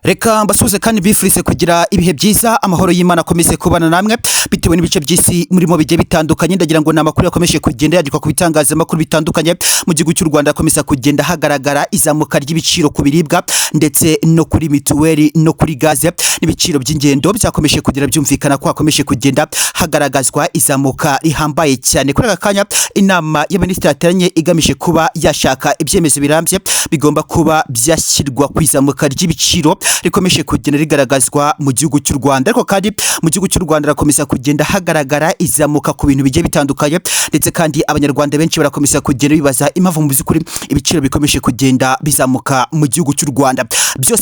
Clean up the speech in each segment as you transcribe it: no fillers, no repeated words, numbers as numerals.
Reka mbasuze kandi bifurize kugira ibihe byiza amahoro y'Imana akomeze kubana namwe bitewe n'ibice by'isi murimo bigiye bitandukanye. Ndagira ngo namakuru yakomeje kugenda yandikwa ku bitangazamakuru bitandukanye mu gihugu cy'u Rwanda, akomeza kugenda hagaragara izamuka ry'ibiciro ku biribwa ndetse no kuri mituweli no kuri gaze n'ibiciro by'ingendo byakomeje kugira byumvikana ko hakomeje kugenda hagaragazwa izamuka rihambaye cyane. Kuri aka kanya inama y'abaminisitiri yateranye igamije kuba yashaka ibyemezo birambye bigomba kuba byashyirwa ku izamuka ry'ibiciro rikomeje kugenda rigaragazwa mu gihugu cy'u Rwanda. Ariko kandi mu gihugu cy'u Rwanda rakomeza kugenda hagaragara izamuka ku bintu bigiye bitandukanye, ndetse kandi abanyarwanda benshi barakomeza kugenda bibaza impamvu mu by'ukuri ibiciro bikomeje kugenda bizamuka mu gihugu cy'u Rwanda.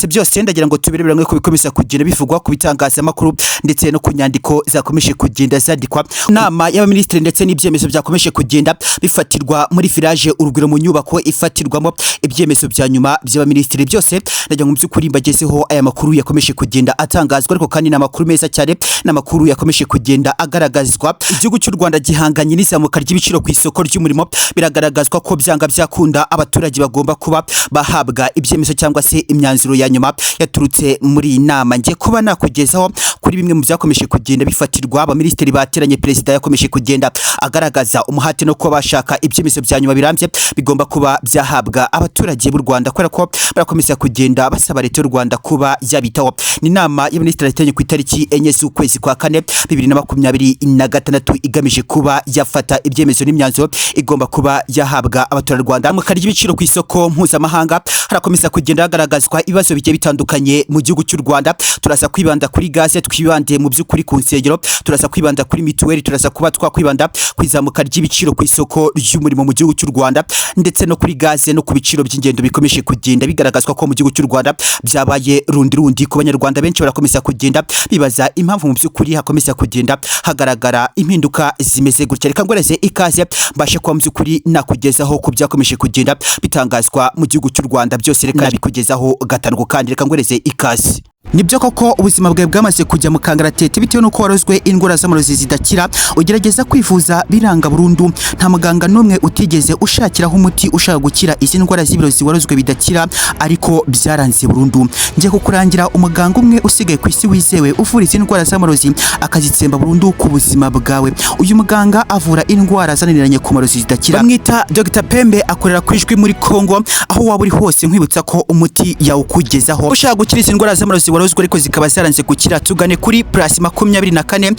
Byose ndagira ngo tubirebere hamwe ko bikomeza kugenda bivugwa ku bitangazamakuru ndetse no ku nyandiko zakomeje kugenda zandikwa. Inama y'abaminisitiri ndetse n'ibyemezo byakomeje kugenda bifatirwa muri village urugwiro mu nyubako ifatirwamo ibyemezo bya nyuma by'abaminisitiri. Byose ndagira ngo mu by'ukuri mbagezeho aya makuru yakomeje kugenda atangazwa, ariko kandi n'amakuru meza cyane n'amakuru yakomeje kugenda agaragazwa. Igihugu cy'u Rwanda gihanganye n'izamuka ry'ibiciro ku isoko ry'umurimo. Biragaragazwa ko byanga byakunda abaturage bagomba kuba bahabwa ibyemezo cyangwa se imyanzuro ya nyuma yaturutse muri iyi nama. Ngiye kuba nakugezaho kuri bimwe mu byakomeje kugenda bifatirwa abaminisitiri bateranye. Perezida yakomeje kugenda agaragaza umuhate no kuba bashaka ibyemezo bya nyuma birambye bigomba kuba byahabwa abaturage b'u Rwanda, kubera ko barakomeza kugenda basaba leta y'u Rwanda kuba yabitaho. Ni inama y'abaminisitiri yateranye ku itariki 4 z'ukwezi kwa 4 2026 igamije kuba yafata ibyemezo n'imyanzuro igomba kuba yahabwa abaturarwanda. Mu karyo ibiciro ku isoko mpuzamahanga harakomeza kugenda hagaragazwa ibibazo bigiye bitandukanye mu gihugu cy'u Rwanda. Turaza kwibanda kuri gaze, twibande mu by'ukuri ku nsengero, turaza kwibanda kuri mituweli, turaza kuba twakwibanda ku izamuka ry'ibiciro ku isoko ry'umurimo mu gihugu cy'u Rwanda, ndetse no kuri gaze no ku biciro by'ingendo bikomeje kugenda bigaragazwa ko mu gihugu cy'u Rwanda byabaye rundi ku banyarwanda benshi. Barakomeza kugenda bibaza impamvu mu by'ukuri hakomeza kugenda hagaragara impinduka zimeze gutya. Reka ngoreze ikaze mbashe kuba mu by'ukuri nakugezaho ku byakomeje kugenda bitangazwa mu gihugu cy'u Rwanda. Byose reka nabikugezaho gatanu kandi reka ngoreze ikaze. Nibyo koko ubuzima bwawe bwamaze kujya mu kangaratete bitewe nuko warozwe indwara z'amarozi zidakira, ugerageza kwivuza biranga burundu. Nta muganga n'umwe utigeze ushakiraho umuti ushaka gukira izi ndwara z'ibirozi warozwe bidakira, ariko byaranze burundu. Ngiye kukurangira umuganga umwe usigaye ku isi wizewe uvura izi ndwara z'amarozi akazitsemba burundu ku buzima bwawe. Uyu muganga avura indwara zananiranye ku marozi zidakira, bamwita Dr Pembe, akorera ku ijwi muri Kongo. Aho waba uri hose nkwibutsa ko umuti yawukugezaho. Ushaka gukira izi ndwara z'amarozi warozwe ariko zikaba zaranze gukira, tugane kuri +24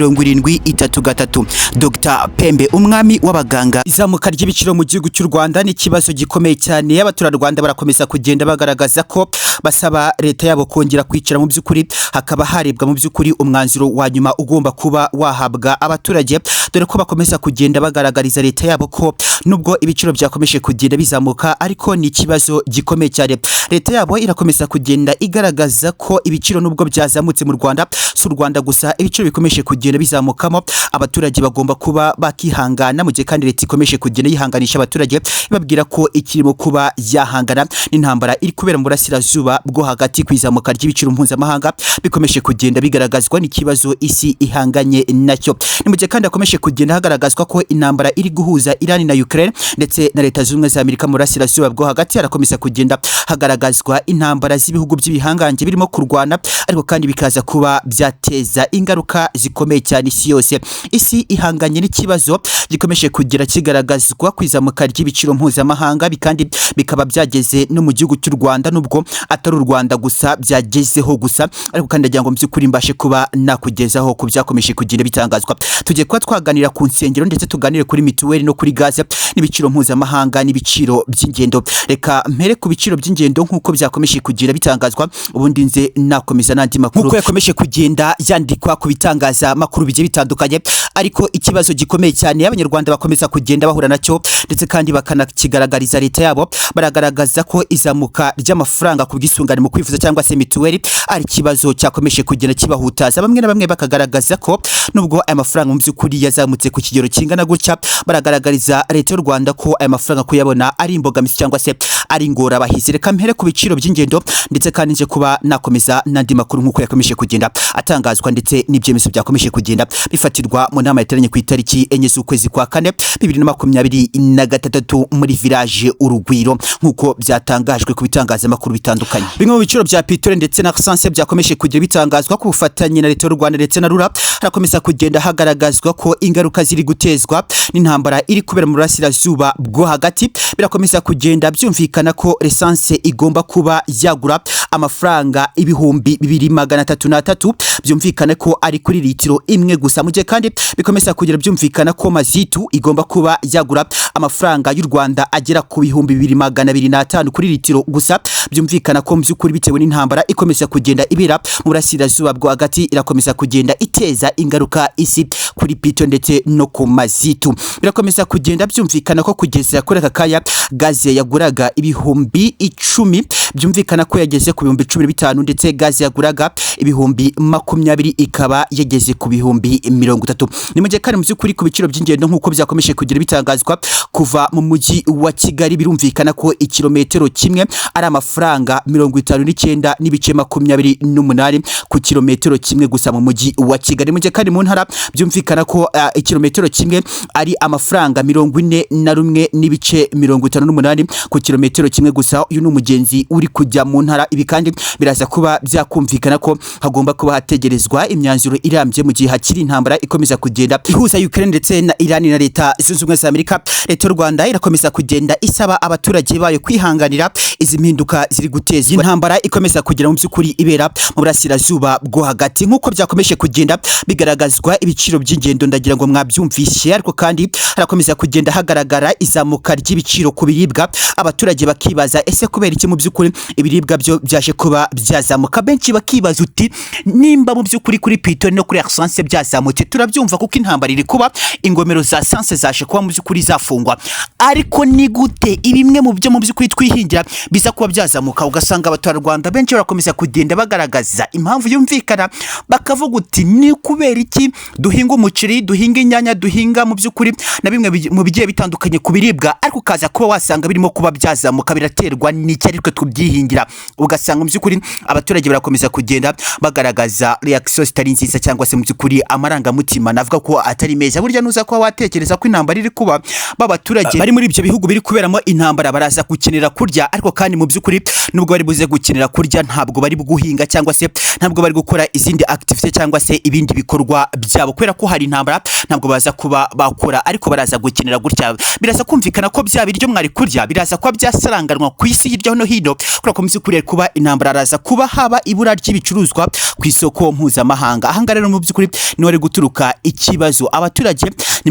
388983 Dr Pembe, umwami w'abaganga. Izamuka ry'ibiciro mu gihugu cy'u Rwanda ni kibazo gikomeye cyane. Abaturarwanda barakomeza kugenda bagaragaza ko basaba leta yabo kongera kwicara mu by'ukuri hakaba harebwa mu by'ukuri umwanzuro wa nyuma ugomba kuba wahabwa abaturage, dore ko bakomeza kugenda bagaragariza leta yabo ko nubwo ibiciro byakomeje kugenda bizamuka ariko ni ikibazo gikomeye cyane. Leta yabo irakomeza kugenda igaragaza ko ibiciro nubwo byazamutse mu Rwanda, si u Rwanda gusa ibiciro bikomeje kugenda bizamukamo, abaturage bagomba kuba bakihangana. Mu gihe kandi leta ikomeje kugenda yihanganisha abaturage ibabwira ko ikirimo kuba yahangana n'intambara iri kubera mu burasirazuba bwo hagati. Ku izamuka ry'ibiciro mpuzamahanga bikomeje kugenda bigaragazwa n'ikibazo isi ihanganye nacyo. Ni mu gihe kandi akomeje kugenda hagaragazwa ko intambara iri guhuza Iran na Ukraine ndetse na Leta z'Ubumwe za Amerika mu burasirazuba bwo hagati harakomeza kugenda hagaragazwa intambara z'ibihugu by'ibihangange birimo kurwana, ariko kandi bikaza kuba byateza ingaruka zikomeye cyane isi yose. Isi ihanganye n'ikibazo gikomeje kugira kigaragazwa ku izamuka ry'ibiciro mpuzamahanga, bikandi bikaba byageze no mu gihugu cy'u Rwanda, nubwo atari u Rwanda gusa byagezeho gusa, ariko kandi ndagira ngo mbyukuri mbashe kuba nakugezaho ku byakomeje kugenda bitangazwa. Tugiye kuba twaganira ku nsengero ndetse tuganire kuri mituweli no kuri gaze n'ibiciro mpuzamahanga n'ibiciro by'ingendo. Reka mpere ku biciro by'ingendo nk'uko byakomeje kugira bitangazwa, ubundi nze nakomeza n'andi makuru nk'uko yakomeje kugenda yandikwa ku bitangazamakuru bigiye bitandukanye. Ariko ikibazo gikomeye cyane abanyarwanda bakomeza kugenda bahura nacyo ndetse kandi bakanakigaragariza leta yabo, baragaragaza ko izamuka ry'amafaranga ku bwisungane mu kwivuza cyangwa se mituweli ari ikibazo cyakomeje kugenda kibahutaza. Bamwe na bamwe bakagaragaza ko nubwo aya mafaranga mu by'ukuri yazamutse ku kigero kingana gutya, baragaragariza leta y'u Rwanda ko aya mafaranga kuyabona ari imbogamizi cyangwa se ari ingorabahizi. reka mpere ku biciro by'ingendo ndetse kandi nje kuba nakomeza nandi makuru nkuko yakomeje kugenda atangazwa ndetse n'ibyemezo byakomeje kugenda bifatirwa mu nama yateranye ku itariki enye z'ukwezi kwa kane 2023 muri village urugwiro nkuko byatangajwe ku bitangazamakuru bitandukanye. Bimwe mu biciro bya petrol ndetse na essence byakomeje kugira bitangazwa ku bufatanye na leta y'u Rwanda ndetse na RWANDA, harakomeza kugenda hagaragazwa ko ingaruka ziri gutezwa n'intambara iri kubera mu burasirazuba bwo hagati. Birakomeza kugenda byumvikana ko essence igomba kuba yagura amafaranga 2303, byumvikana ko ari kuri litiro imwe gusa. Muje kandi bikomeza kugira byumvikana ko mazitu igomba kuba yagura amafaranga y'u Rwanda agera ku 2205 kuri litiro gusa. Byumvikana ko mbyukuri bitewe n'intambara ikomeza kugenda ibira mu burasirazuba bwo hagati irakomeza kugenda iteza ingaruka isi kuri pito ndetse no ku mazitu. Birakomeza kugenda byumvikana ko kugeza kuri akakaya gaze yaguraga 10,010, byumvikana ko yageze ku 15,000 ndetse gaze yaguraga 20,020 ikaba yageze ku 30,030. Ni muje kandi muzukuri ku biciro by'ingendo nkuko byakomeje kugira bitangazwa kuva mu mujyi wa Kigali. Birumvikana ko ikilometero kimwe ari amafaranga 59.28 ku kilometero kimwe gusa mu mujyi wa Kigali. Muje kandi mu ntara byumvikana ko ikilometero kimwe ari amafaranga 41.58 ku kilometero kimwe gusa. Uyu n'umugenzi uri kujya mu ntara. Ibi kandi biraza kuba byakumvikana ko hagomba kuba hategerezwa imyanzuro irambye mu gihe hakiri intambara ikomeza kugenda ihuza Ukraine ndetse na Iran na leta zunze ubumwe za Amerika. Leta y'u Rwanda irakomeza kugenda isaba abaturage bayo kwihanganira izi mpinduka ziri guteza intambara ikomeza kugira mu byukuri ibera mu burasirazuba bwo hagati. Nkuko byakomeje kugenda bigaragazwa ibiciro by'ingendo ndagira ngo mwabyumvishe, ariko kandi harakomeza kugenda hagaragara izamuka ry'ibiciro ku biribwa. Abaturage bakibaza ese kubera iki mu byukuri ibiribwa byo byaje kuba byazamuka. Benshi bakibaza uti nimba mu byukuri kuri petrol no kuri essence byazamutse turabyumva kuko intambara iri kuba, ingomero za essence zaje kuba mu byukuri zafungwa, ariko ni gute ibimwe mu byo mu byukuri twihingira biza kuba byazamuka? Ugasanga abaturarwanda benshi barakomeza kugenda bagaragaza impamvu yumvikana, bakavuga uti ni kubera iki duhinga umuceri, duhinga inyanya, duhinga mu byukuri na bimwe mu bigiye bitandukanye ku biribwa, ariko kaza kuba wasanga birimo kuba byazamuka. Biraterwa n'iki ariko tubyihingira? Ugasanga mu byukuri abaturage barakomeza kugenda bagaragaza reaction zitari nziza cyangwa se mu byukuri amarangamutima navuga ko atari meza. Burya nuza ko watekereza ko intambara iri kuba, babaturage bari muri ibyo bihugu biri kuberamo intambara baraza gukenera kurya, ariko kandi mu byukuri nubwo bari buze gukenera kurya ntabwo bari guhinga cyangwa se ntabwo bari gukora izindi activity cyangwa se ibindi bikorwa byabo kubera ko hari intambara. Ntabwo baza kuba bakora, ariko baraza gukenera gutya. Biraza kumvikana ko bya biryo mwari kurya biraza kuba byasaranganwa ku isi hirya no hino kubera ko muzikuriye kuba intambara araza kuba haba ibura ry'ibicuruzwa ku isoko mpuzamahanga. Ahanga rero mu byukuri ni wari guturuka ikibazo. Abaturage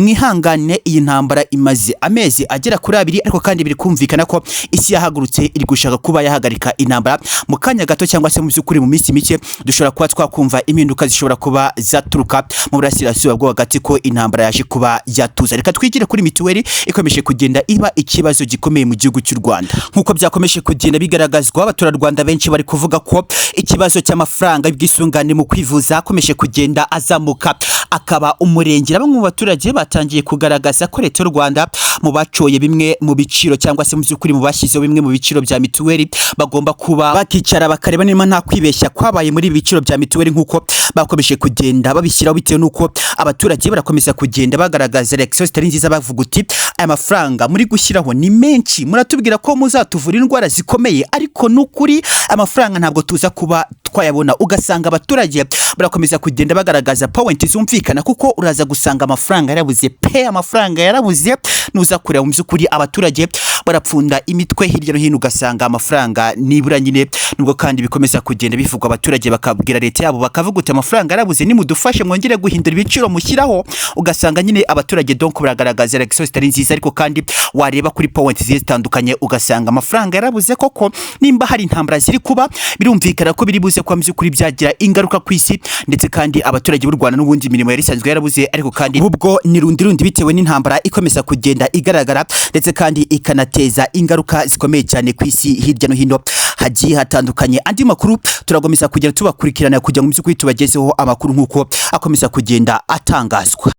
nimwihangane, iyi ntambara imaze amezi agera kuri 2, ariko kandi biri kumvikana ko isi yahagurutse iri gushaka kuba yahagarika intambara mu kanya gato cyangwa se mu byukuri mu minsi mike dushobora kuba twakumva impinduka zishobora kuba zaturuka mu burasirazuba bwo hagati ko intambara yaje kuba yatuza. Reka twigire kuri mituweli ikomeje kugenda iba ikibazo gikomeye mu gihugu cy'u Rwanda. Nkuko byakomeje kugenda bigaragazwa, abaturarwanda benshi bari kuvuga ko ikibazo cy'amafaranga y'ubwisungane mu kwivuza akomeje kugenda azamuka akaba umurengera. Bamwe mu baturage batangiye kugaragaza ko leta y'u Rwanda mu bacoye bimwe mu biciro cyangwa se mu byukuri mu bashyizeho bimwe mu biciro bya mituweli bagomba kuba bakicara bakareba niba nta kwibeshya kwabaye muri ibiciro bya mituweli nkuko bakomeje kugenda babishyiraho, bitewe nuko abaturage barakomeza kugenda bagaragaza reaction zitari nziza bavuga uti aya mafaranga muri gushyiraho ni menshi, muratubwira ko muzatuvura indwara zikomeye, ariko nukuri amafaranga ntabwo tuza kuba twayabona. Ugasanga abaturage barakomeza kugenda bagaragaza point zumvikana kuko uraza gusanga amafaranga yarabuze pe, amafaranga yarabuze. Nuza kureba mu byukuri abaturage barapfunda imitwe hirya no hino, ugasanga amafaranga nibura nyine. Nubwo kandi bikomeza kugenda bivugwa, abaturage bakabwira leta yabo bakavuga uti amafaranga yarabuze nimudufashe mwongere guhindura ibiciro mushyiraho. Ugasanga nyine abaturage donc baragaragaza reaction zitari nziza, ariko kandi wareba kuri point zitandukanye ugasanga amafaranga yarabuze koko. Nimba hari intambara ziri kuba birumvikana ko biri buze kwa byukuri byagira ingaruka ku isi, ndetse kandi abaturage b'u Rwanda n'ubundi imirimo yari isanzwe yarabuze, ariko kandi ubwo ni rundi bitewe n'intambara ikomeza kugenda igaragara ndetse kandi ikanateza ingaruka zikomeye cyane ku isi hirya no hino hagiye hatandukanye. Andi makuru turagomeza kugera tubakurikirana kugira ngo byukuri tubagezeho amakuru nkuko akomeza kugenda atangazwa.